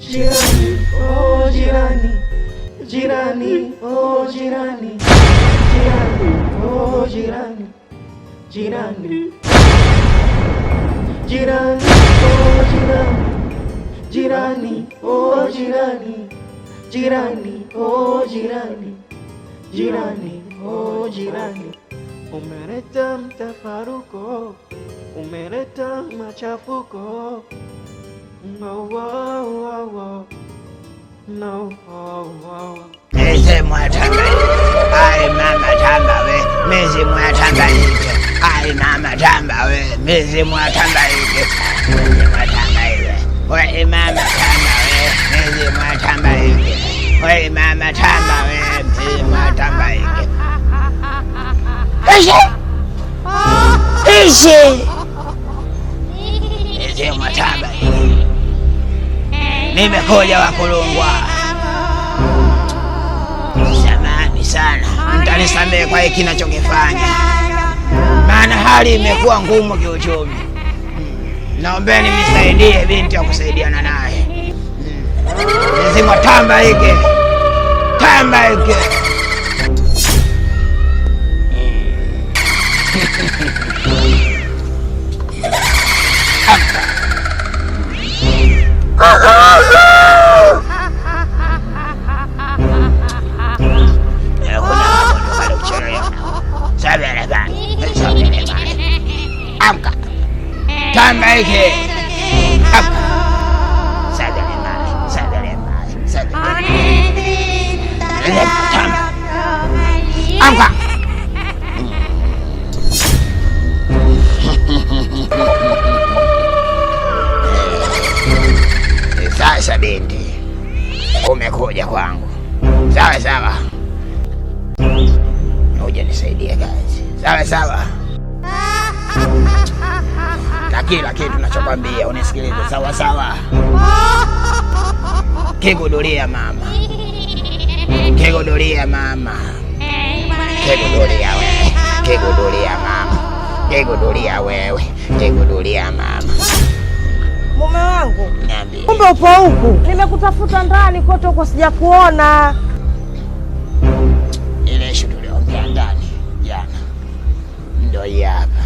Jirani, oh jirani, jirani, oh jirani, jirani, oh jirani, jirani, jirani, oh jirani, jirani, oh jirani, jirani, oh jirani, jirani, oh jirani. Umeleta mtafaruko, umeleta machafuko. No, oh, oh, oh. No, oh, oh. Mizimu ya Tanganyika, ai mama tamba we, mizimu ya Tanganyika, ai mama tamba we, mizimu ya Tanganyika, mizimu ya Tanganyika, we mama tamba we, mizimu ya Tanganyika, we mama tamba we, mizimu ya Tanganyika. Ishi mizimu ya Tanganyika, nimekuja Wakulungwa. Samahani sana, mtanisamehe kwa hiki ninachokifanya, maana hali imekuwa ngumu kiuchumi. Naombeni mnisaidie binti wa kusaidiana naye. Mizimu tamba hiki, tamba hiki. Amka tamba hiki, amka sadele mali, sadele mali, sadele tamba, amka. Sasa binti, umekuja kwangu, sawa sawa, uje nisaidie kazi, sawa sawa, na kila kitu nachokwambia unisikilize, sawa sawa. Kigudulia mama, kigudulia mama, kigudulia wewe, kigudulia mama, kigudulia wewe, kigudulia mama. Mume wangu, niambie. Kumbe upo huku? Nimekutafuta ndani kote huko sijakuona. Ile ishu tuliongea ndani jana ndio hii hapa.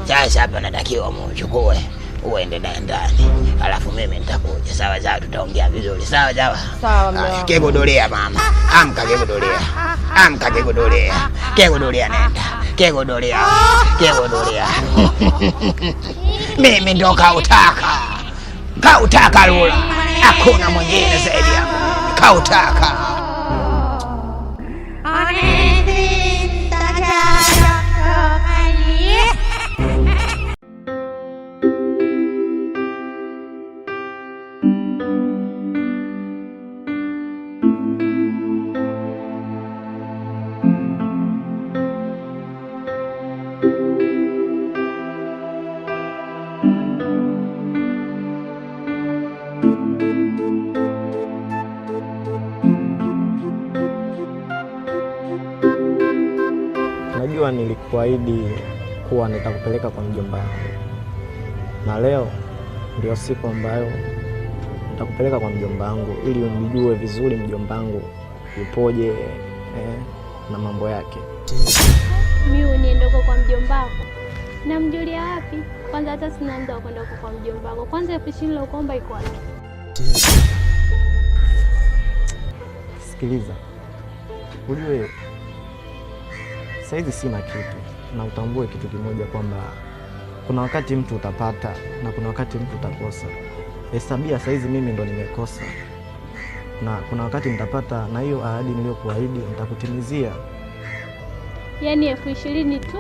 Sasa hapa natakiwa muchukue uende naye ndani, alafu mimi nitakuja, sawa sawa, tutaongea vizuri, sawa sawa. Sawa mama. Kigudulia mama, amka kigudulia, amka kigudulia, kigudulia nenda, kigudulia, kigudulia. Mimi ndo kautaka, kautaka Lula, hakuna mwingine zaidi yangu, kautaka. Najua nilikuahidi kuwa nitakupeleka kwa mjomba wangu, na leo ndio siku ambayo nitakupeleka kwa mjomba wangu ili umjue vizuri mjomba wangu yupoje na mambo yake. Mimi niende kwa mjomba wako? Namjulia wapi? Kwanza hata sina muda wa kwenda kwa mjomba wako. Kwanza afishini la kuomba iko wapi? Sikiliza, ujue saizi sina kitu, na utambue kitu kimoja kwamba kuna wakati mtu utapata na kuna wakati mtu utakosa. Hesabia saizi mimi ndo nimekosa, na kuna wakati nitapata, na hiyo ahadi niliyokuahidi nitakutimizia. Yaani 20,000 tu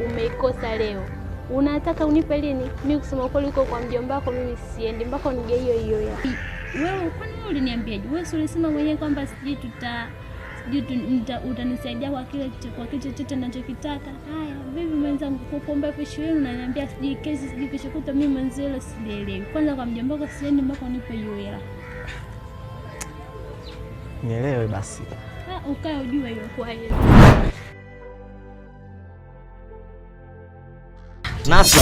umeikosa leo. Unataka unipe lini? Mimi kusema kweli uko kwa mjomba wako mimi siendi mpaka unige hiyo ya. Wewe kwani uliniambiaje? Wewe ulisema mwenyewe kwamba sijui utanisaidia kwa kile chochote ninachokitaka. Haya, vipi mwenzangu kukuomba 20,000 unaniambia sijui kesho sijui kesho kutwa, mimi mwanzo sielewi. Kwanza kwa mjomba wako siendi mpaka unipe hiyo hela. Nielewe basi. Ukae ujue hiyo kwa hela. Nasra.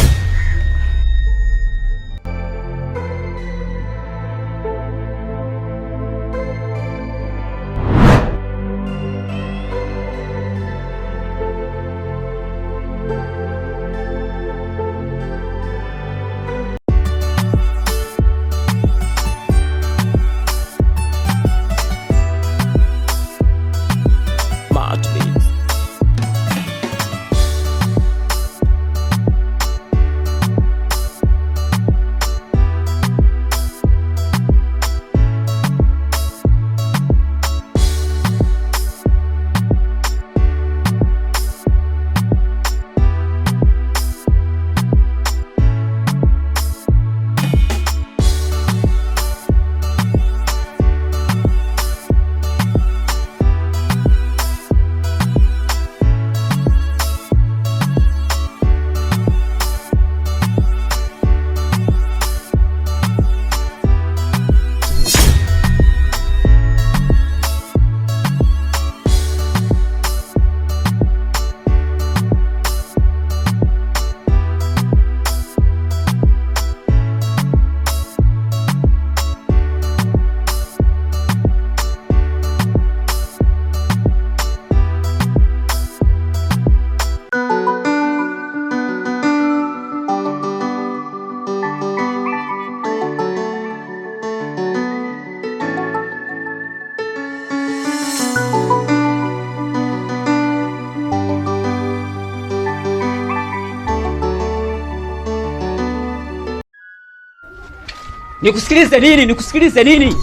Nikusikilize nini? Nikusikilize nini?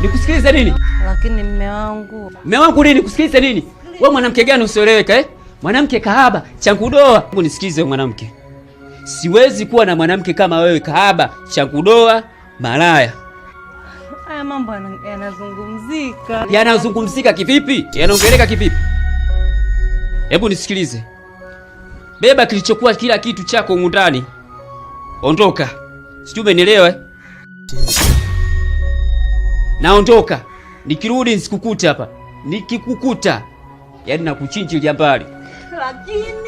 Nikusikilize nini? Lakini mume wangu. Mume wangu nini? Nikusikilize nini? Wewe mwanamke gani usieleweka Mwanamke kahaba, chankudoa. Hebu nisikize mwanamke. Siwezi kuwa na mwanamke kama wewe kahaba, chankudoa, malaya. Haya mambo yanazungumzika. Yanazungumzika kivipi? Yanaongeleka kivipi? Hebu nisikilize. Beba kilichokuwa kila kitu chako humu ndani. Ondoka. Sijui umenielewa Naondoka. Nikirudi nisikukute hapa. Nikikukuta yaani nakuchinjilia mbali. Lakini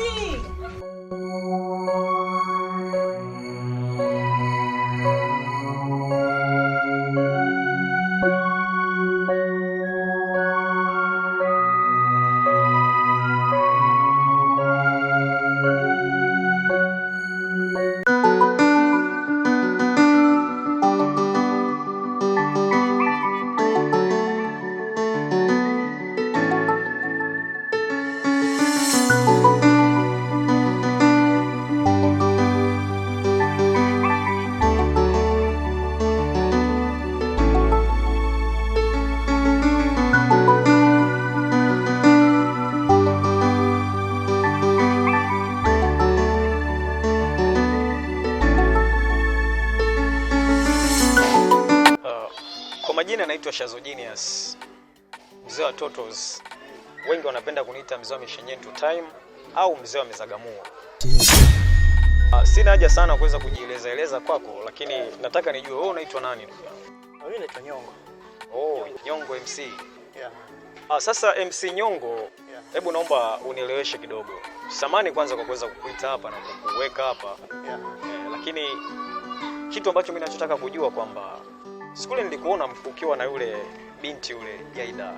Majina naitwa Shazo Genius, mzee wa Totos. Wengi wanapenda kuniita mzee wa Mishenyentu Time au mzee wa Mezagamuo. Sina haja sana kuweza kujieleza kwako, lakini nataka nijue wewe unaitwa nani ndugu yangu? Mimi naitwa Nyongo. Oh, Nyongo MC. Yeah. Sasa MC Nyongo, hebu naomba unieleweshe kidogo. Samani kwanza kwa kuweza kukuita hapa na kukuweka hapa. Yeah. Lakini kitu ambacho mimi ninachotaka kujua kwamba siku ile nilikuona ukiwa na yule binti yule Jaida,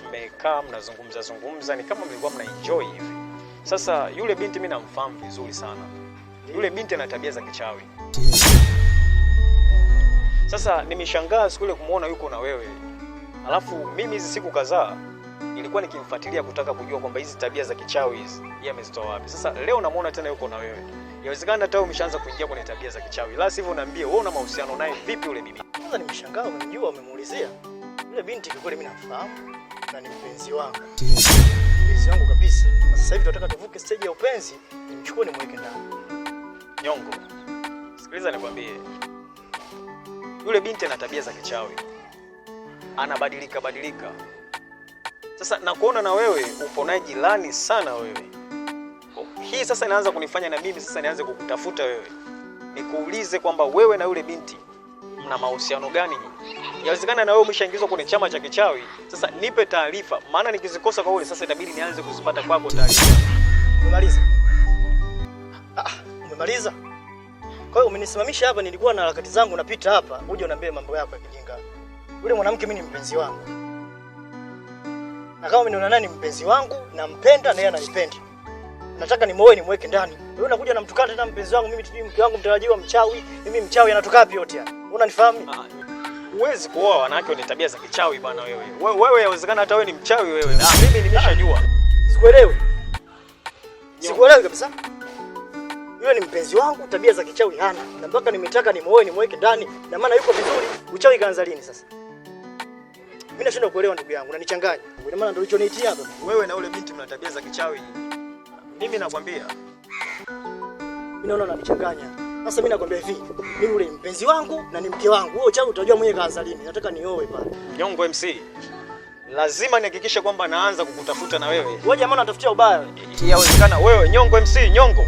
mmekaa mnazungumza ni kama mlikuwa mna enjoy hivi. Sasa yule binti mimi namfahamu vizuri sana. Yule binti ana tabia za kichawi. Sasa nimeshangaa siku ile kumuona yuko na wewe. Alafu mimi hizi siku kadhaa nilikuwa nikimfuatilia kutaka kujua kwamba hizi tabia za kichawi hizi yeye amezitoa wapi. Sasa leo namuona tena yuko na wewe. Yawezekana hata umeshaanza kuingia kwenye tabia za kichawi. La sivyo niambie wewe una mahusiano naye vipi yule bibi? Kwanza nimeshangaa umemjua umemuulizia. Yule binti kwa kweli mimi namfahamu na ni mpenzi wangu. Mpenzi wangu kabisa. Sasa hivi tunataka tuvuke stage ya upenzi, nimchukue nimweke ndani. Nyongo. Sikiliza nikwambie. Yule binti ana tabia za kichawi. Anabadilika. Sasa nakuona na wewe upo naye jirani sana wewe. Hii sasa inaanza kunifanya na mimi sasa nianze kukutafuta wewe. Nikuulize kwamba wewe na yule binti mna mahusiano gani? Yawezekana na wewe umeshaingizwa kwenye chama cha kichawi. Sasa nipe taarifa, maana nikizikosa kwa ule sasa itabidi nianze kuzipata kwako taarifa. Umemaliza? Umemaliza? Kwa hiyo umenisimamisha hapa, nilikuwa na harakati zangu napita hapa, uje uniambie mambo yako ya kijinga. Yule mwanamke mimi ni mpenzi wangu. Na kama mimi naona nani mpenzi wangu, nampenda na yeye ananipenda. Nataka nimuoe nimweke ndani. Wewe unakuja unamtukana tena mpenzi wangu, mimi tujui mke wangu mtarajiwa mchawi, mimi mchawi anatoka wapi yote haya? Unanifahamu? Huwezi kuoa wanawake wenye tabia za kichawi bwana wewe. Wewe yawezekana hata wewe ni mchawi wewe. Mimi nimeshajua. Sikuelewi. Sikuelewi kabisa. Yule ni mpenzi wangu, tabia za kichawi hana. Na mpaka nimetaka nimuoe nimweke ndani, na maana yuko vizuri. Uchawi kaanza lini sasa? Mimi nashindwa kuelewa ndugu yangu, unanichanganya. Kwa maana ndio ulichoniitia hapa. Wewe na yule binti mna tabia za kichawi. Mimi nakwambia. Mimi naona unanichanganya. Sasa mimi nakwambia hivi, mimi yule mpenzi wangu na ni mke wangu. Wewe uchawi utajua mwenyewe kaanza lini. Nataka nioe pale. Nyongo MC. Lazima nihakikishe kwamba naanza kukutafuta na wewe. Wewe jamaa unatafutia ubaya. Yawezekana wewe Nyongo MC, Nyongo.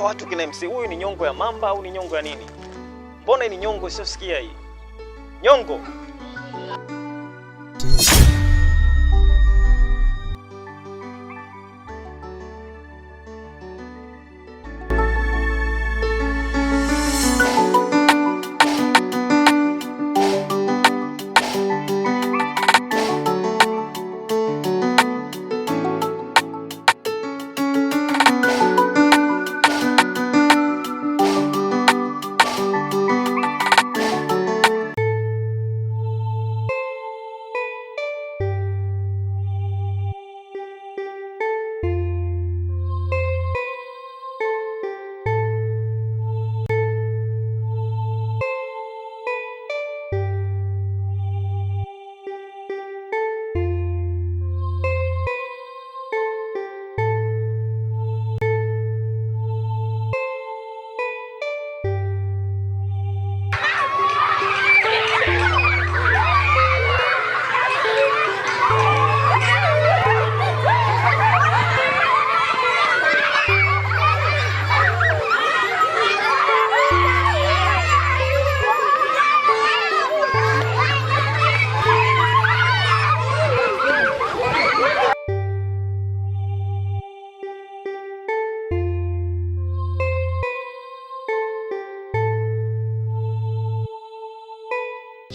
Watu kina MC huyu ni nyongo ya mamba au ni nyongo ya nini? Mbona ni nyongo isiyosikia hii? Nyongo.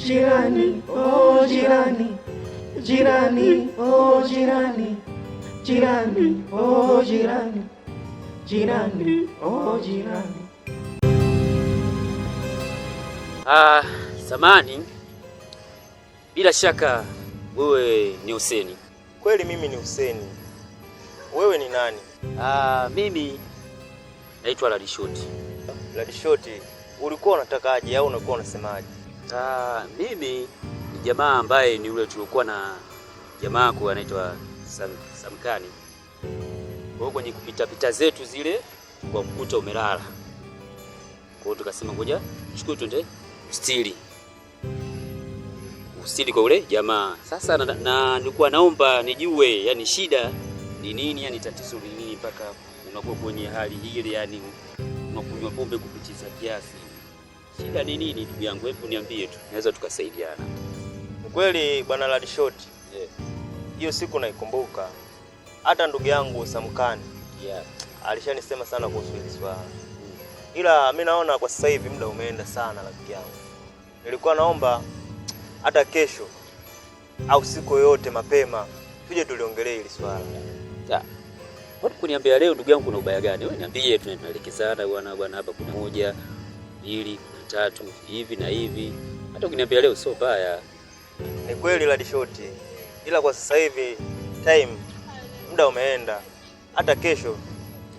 jirani, oh jirani, jirani, oh jirani, jirani, oh jirani, jirani, oh jirani. Samani, bila shaka wewe ni Huseni. Kweli mimi ni Huseni. Wewe ni nani? Mimi naitwa Ladishoti. Ladishoti, ulikuwa unataka aje au unakuwa unasemaje? Mimi ni jamaa ambaye ni yule tulikuwa na jamaa kwa anaitwa Samkani. Kwa kwenye kupita zetu zile kwa kukuta umelala. Kwa hiyo tukasema ngoja chukue twende Ustili kwa ule jamaa. Sasa na nilikuwa naomba nijue yani shida ni nini, yani tatizo ni nini mpaka unakuwa kwenye hali hii, yani unakunywa pombe kupitiza kiasi. Shida ni nini ndugu yangu? Hebu niambie tu. Naweza tukasaidiana. Kweli bwana Ladishoti. Hiyo siku naikumbuka. Hata ndugu yangu Samkani alishanisema sana kuhusu hili swala. Ila mimi naona kwa sasa hivi muda umeenda sana rafiki yangu. Nilikuwa naomba hata kesho au siku yoyote mapema tuje tuliongelee hili swala. Mbona kuniambia leo ndugu yangu kuna ubaya gani? Wewe niambie, tunaelekezana bwana hapa kuna 1, 2, 3 hivi na hivi. Hata ukiniambia leo sio baya. Ni kweli Ladishoti. Ila kwa sasa hivi muda umeenda. Hata kesho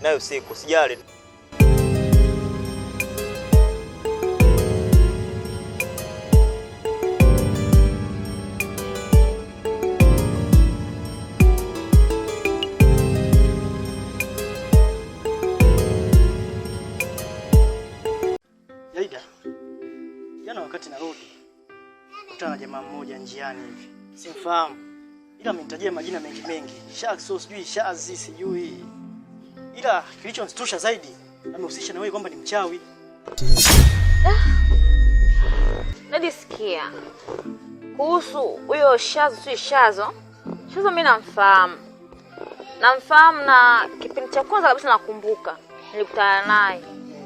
nayo siku sijali. Wakati narudi kutana na jamaa mmoja njiani hivi, simfahamu ila amenitajia majina mengi, Shakso sijui Shazi sijui, ila kilichonistusha zaidi amehusisha na wewe kwamba ni mchawi. Nadisikia kuhusu huyo Shazo, sijui Shazo mimi namfahamu na kipindi cha kwanza kabisa nakumbuka nilikutana naye,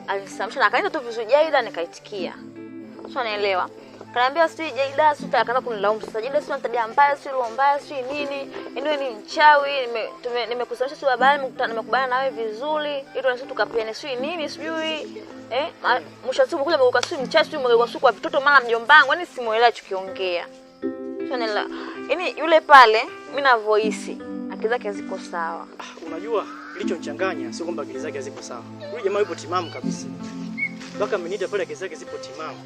alinisamisha na akaenda tu vizuri Jaida, nikaitikia. Sio naelewa. Kaniambia sijui Jaida, sijui akaanza kunilaumu sasa. Jaida sio tabia mbaya, sio roho mbaya, sio nini. Ndio ni mchawi, nimekusamisha sio habari, nimekubana na wewe vizuri. Ili sisi tukapiane sio nini, sijui. Mwisho siku kuja mgeuka sio mchawi, sio mgeuka sio kwa vitoto mara mjombangu, yani simuelewa chukiongea. Sio naelewa. Yaani yule pale mimi na voice, akili zake ziko sawa. Unajua kilichonichanganya sio kwamba akili zake ziko sawa. Yule jamaa yupo timamu kabisa. Mpaka ameniita pale kesi yake zipo timamu.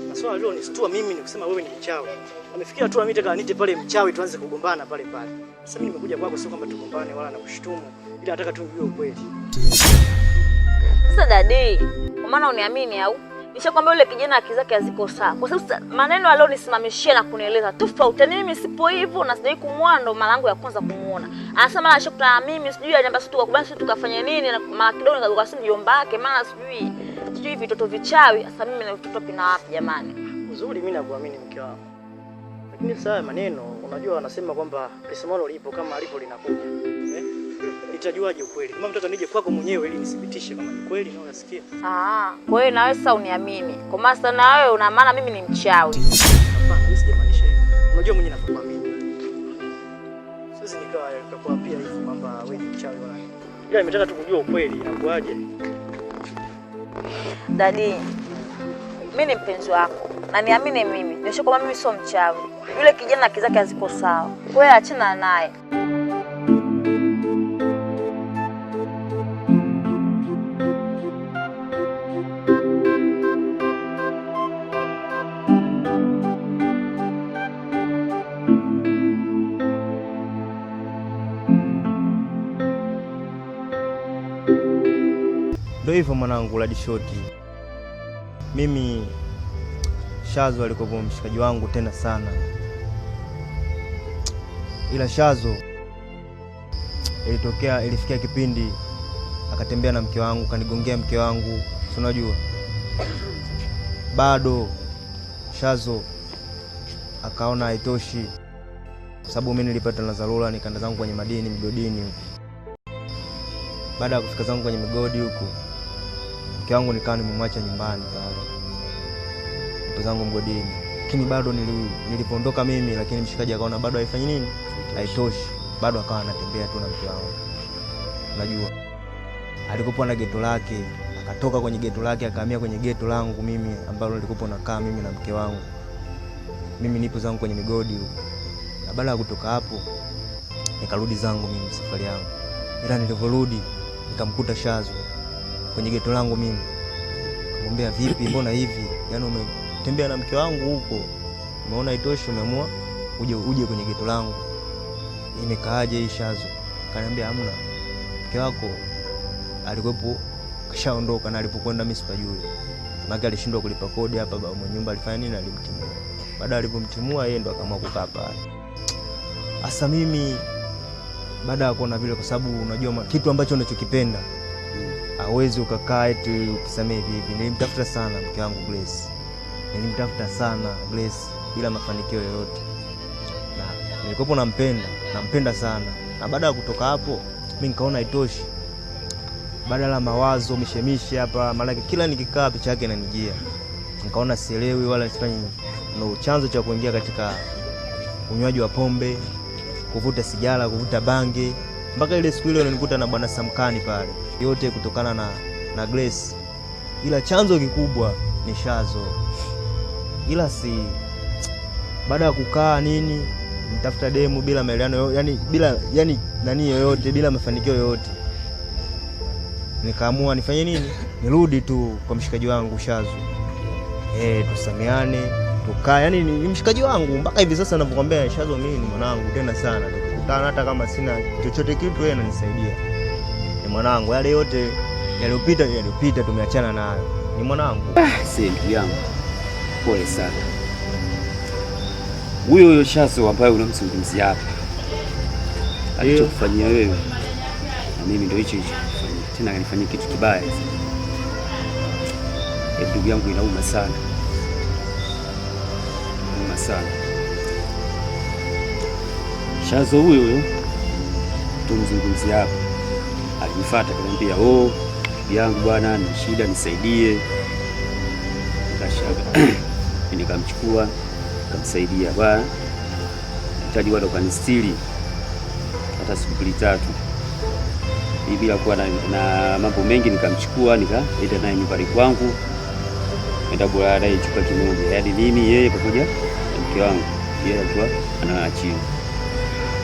Na swala leo nistua mimi ni kusema wewe ni mchawi. Amefikia tu amita kanite pale mchawi tuanze kugombana pale. Sasa mimi nimekuja kwako sio kwamba tugombane wala nakushtumu, ila nataka tu ujue ukweli. Sasa dadi, kwa maana uniamini au? Nishakwambia yule kijana akili zake haziko sawa. Kwa sababu maneno leo nisimamishia na kunieleza tofauti. Mimi sipo hivyo na sijai kumwando mara yangu ya kwanza kumuona. Anasema anashukuru mimi sijui ajamba sisi tukakubali sisi tukafanya nini na mara kidogo nikagoka simu mjomba wake maana sijui vitoto vichawi. Sasa mimi na vitoto pina wapi jamani? Uzuri mimi nakuamini mke wangu. Lakini sasa maneno unajua wanasema kwamba lisemalo lipo kama alipo linakuja. Nitajuaje ukweli? Kama mtoto nije kwako mwenyewe ili nithibitishe kama ni kweli na unasikia. Kwa hiyo na wewe sasa uniamini. Kwa maana sasa na wewe una maana mimi ni mchawi. Hapana, mimi sijamaanisha hivyo. Unajua mwenyewe nakuamini. Sasa nikakwambia hivi kwamba wewe ni mchawi wala. Ila nimetaka tu kujua ukweli inakuaje. Dadi, mimi ni mpenzi wako na niamini mimi. Nisho kwamba mimi sio mchawi. Yule kijana akili zake haziko sawa. Kwa hiyo achana naye. Ndio hivyo mwanangu Ladishoti. Mimi Shazo alikuwa mshikaji wangu tena sana. Ila Shazo ilifikia kipindi akatembea na mke wangu, kanigongea mke wangu, unajua. Bado Shazo akaona haitoshi. Kwa sababu mimi nilipata na dharura nikaenda zangu kwenye madini migodini huko. Baada ya kufika zangu kwenye migodi huko, mke wangu nikawa nimemwacha nyumbani pale. Nipo zangu mgodini. Lakini bado nilipoondoka mimi, lakini mshikaji akaona bado haifanyi nini? Haitoshi. Bado akawa anatembea tu na mke wangu. Unajua? Alikokuwa na geto lake, akatoka kwenye geto lake akahamia kwenye geto langu mimi ambalo nilikopo nakaa mimi na mke wangu. Mimi nipo zangu kwenye migodi huko. Na baada ya kutoka hapo nikarudi zangu mimi safari yangu. Ila nilivyorudi nikamkuta Shazo kwenye geto langu mimi. Nikamwambia vipi, mbona hivi? Yaani umetembea na mke wangu huko. Umeona itoshi umeamua uje kwenye geto langu. Imekaaje hii Shazo? Akaniambia hamna. Mke wako alikuwepo kashaondoka na alipokwenda mimi sipajui. Maana alishindwa kulipa kodi hapa, baba mwenye nyumba alifanya nini? Alimtimua. Baada alipomtimua yeye ndo akaamua kukaa pale. Asa mimi baada ya kuona vile, kwa sababu unajua kitu ambacho unachokipenda hauwezi ukakaa eti ukisamee hivi. Nilimtafuta sana mke wangu Grace. Nilimtafuta sana Grace bila mafanikio yoyote. Na nilikuwa nampenda sana. Na baada ya kutoka hapo mimi nikaona haitoshi. Badala mawazo mishemishe hapa, maana kila nikikaa picha yake inanijia. Nikaona sielewi wala sifanyi no chanzo cha kuingia katika unywaji wa pombe, kuvuta sigara, kuvuta bange. Mpaka ile siku ile nilikuta na bwana Samkani pale. Yote kutokana na Grace. Ila chanzo kikubwa ni Shazo. Ila baada ya kukaa nini, nitafuta demu bila maelewano, yani nani yoyote, bila mafanikio yoyote. Nikaamua nifanye nini? Nirudi tu kwa mshikaji wangu Shazo. Tusameane, tukae. Yani ni mshikaji wangu mpaka hivi sasa ninapokuambia Shazo mimi ni mwanangu tena sana. Tukutana hata kama sina chochote kitu yeye ananisaidia. Ni mwanangu. Yale yote yaliyopita tumeachana nayo. Ni mwanangu. Si ndugu yangu. Pole sana. Huyo Shazo ambaye unamzungumzia hapa alichokufanyia wewe na mimi ndio hicho tena kanifanyia kitu kibaya. Ndugu yangu, inauma sana. Inauma sana. Shazo huyo tumzungumzia hapa alinifuata akaniambia, ndugu yangu bwana, na shida nisaidie. Nikashaga. Nikamchukua nikamsaidia bwana. Nitaji bwana kanistiri hata siku 3 bila kuwa na mambo mengi. Nikamchukua nikaenda naye nyumbani kwangu, nenda bora naye chumba kimoja, yaani mimi yeye pamoja na mke wangu, yeye alikuwa analala chini.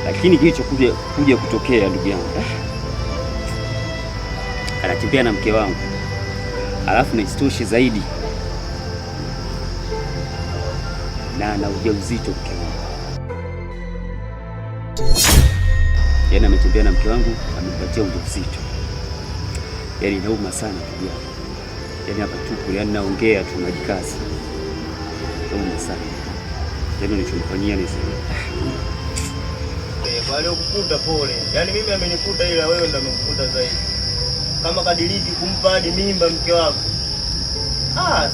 Lakini kilichokuja kutokea ndugu yangu, anatembea na mke wangu, alafu na istoshe zaidi na ujauzito mke wangu. Yaani ametembea na mke wangu, amempatia ujauzito. Yaani inauma sana ndugu yangu. Yaani hapa tupo, yaani naongea tu najikaza. Inauma sana. Yaani nilichomfanyia ni sana. Wale ukukuta pole. Yaani mimi amenikuta, ila wewe ndo umekukuta zaidi. Kama kadiriki kumpa hadi mimba mke wako.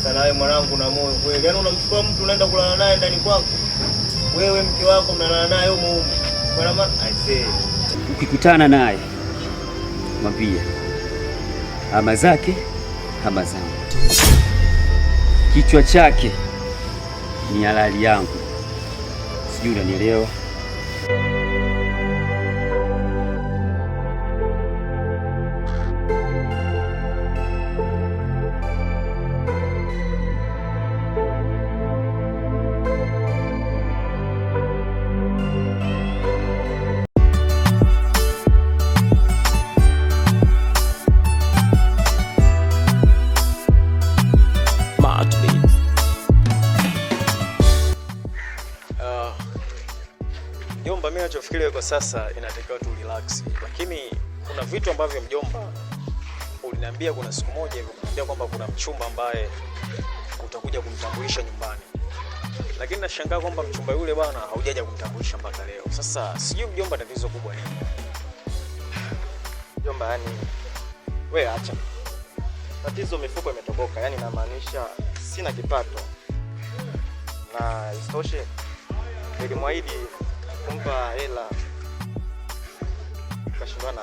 Sana wewe mwanangu na moyo kweli. Yaani unamchukua mtu unaenda kulala naye ndani kwako. Wewe mke wako mnalala naye huko. Kwa maana ukikutana naye mwambie ama zake ama zangu. Kichwa chake ni halali yangu. Sijui unanielewa? Mjomba, mimi nachofikiria kwa sasa inatakiwa tu relax. Lakini kuna vitu ambavyo mjomba uliniambia kuna siku moja hivi, uliniambia kwamba kuna mchumba ambaye utakuja kumtambulisha nyumbani. Lakini nashangaa kwamba mchumba yule bwana haujaja kumtambulisha mpaka leo. Sasa sijui mjomba tatizo kubwa nini? Mjomba, yani wewe acha. Tatizo mifuko imetoboka, yani namaanisha sina kipato. Na istoshe nilimwahidi kumpa hela kashindana.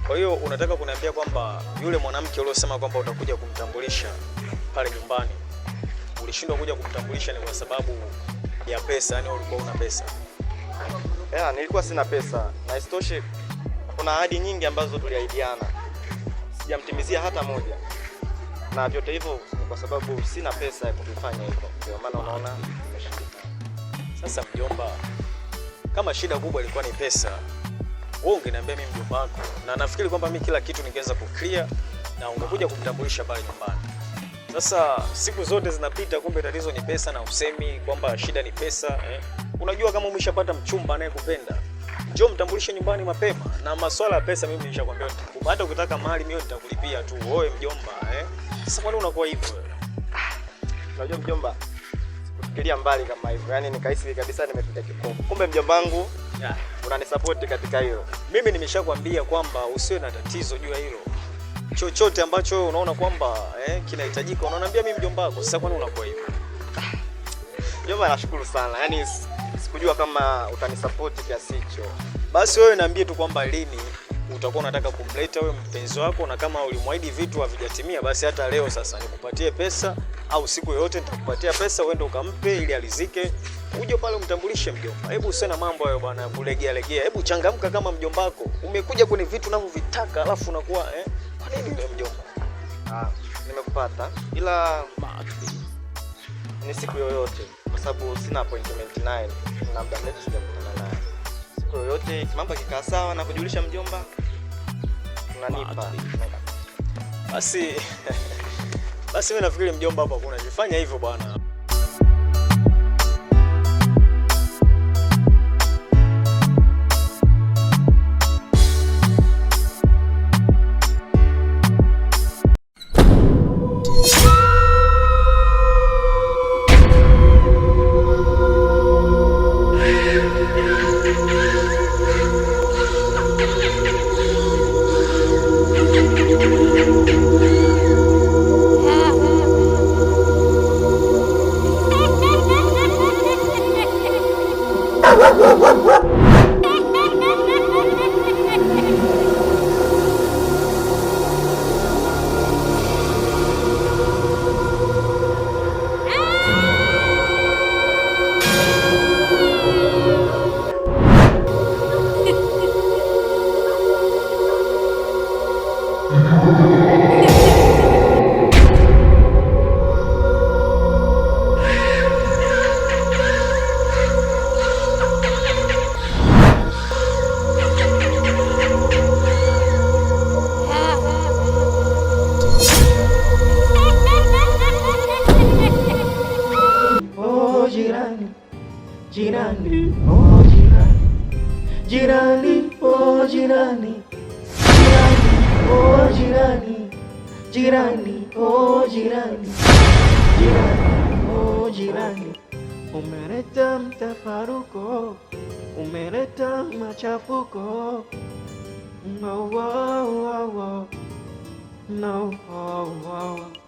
Kwa hiyo unataka kuniambia kwamba yule mwanamke uliosema kwamba utakuja kumtambulisha pale nyumbani ulishindwa kuja kumtambulisha ni kwa sababu ya pesa, yani ulikuwa una pesa? Nilikuwa sina pesa, na isitoshe kuna ahadi nyingi ambazo tuliahidiana, sijamtimizia hata moja, na vyote hivyo ni kwa sababu sina pesa ya kufanya hivyo, ndio maana unaona nimeshindika. Sasa mjomba, kama shida kubwa ilikuwa ni pesa, wewe ungeniambia mimi mjomba wako, na nafikiri kwamba mimi kila kitu ningeweza kuclear na ungekuja kumtambulisha pale nyumbani. Sasa siku zote zinapita, kumbe tatizo ni pesa na usemi kwamba shida ni pesa. Unajua kama umeshapata mchumba anayekupenda, njoo mtambulishe nyumbani mapema, na masuala ya pesa mimi nishakwambia nitakupa. Hata ukitaka mali mimi nitakulipia tu, wewe mjomba. Sasa kwani unakuwa hivyo wewe? Unajua mjomba, sikufikiria mbali kama hivyo. Yaani nikahisi kabisa nimefika kikomo. Kumbe mjomba wangu unanisupport katika hilo. Mimi nimeshakwambia kwamba usiwe na tatizo juu ya hilo. Chochote ambacho wewe unaona kwamba kinahitajika unaniambia mimi mjomba wako. Sasa kwani unakuwa hivyo? Mjomba, nashukuru sana. Yaani sikujua kama utanisupport kiasi hicho. Basi wewe niambie tu kwamba lini utakuwa unataka kumleta wewe mpenzi wako, na kama ulimwahidi vitu havijatimia, basi hata leo sasa nikupatie pesa, au siku yoyote nitakupatia pesa uende ukampe ili alizike, uje pale umtambulishe mjomba. Hebu usiwe na mambo hayo bwana kulegea legea. Hebu changamka kama mjomba wako. Umekuja kwenye vitu unavyovitaka alafu unakuwa kwa nini wewe mjomba? Nimekupata. Ila ni siku yoyote, kwa sababu sina appointment naye na muda mrefu sijakutana naye. Siku yoyote mambo kikaa sawa na kujulisha mjomba, unanipa. Basi mimi nafikiri mjomba hapa kuna jifanya hivyo bwana. Jirani, oh jirani, jirani, oh jirani, jirani, oh jirani, jirani, oh jirani, jirani, oh jirani. Umeleta mtafaruko, umeleta machafuko. No, oh, oh, oh. No, oh, oh.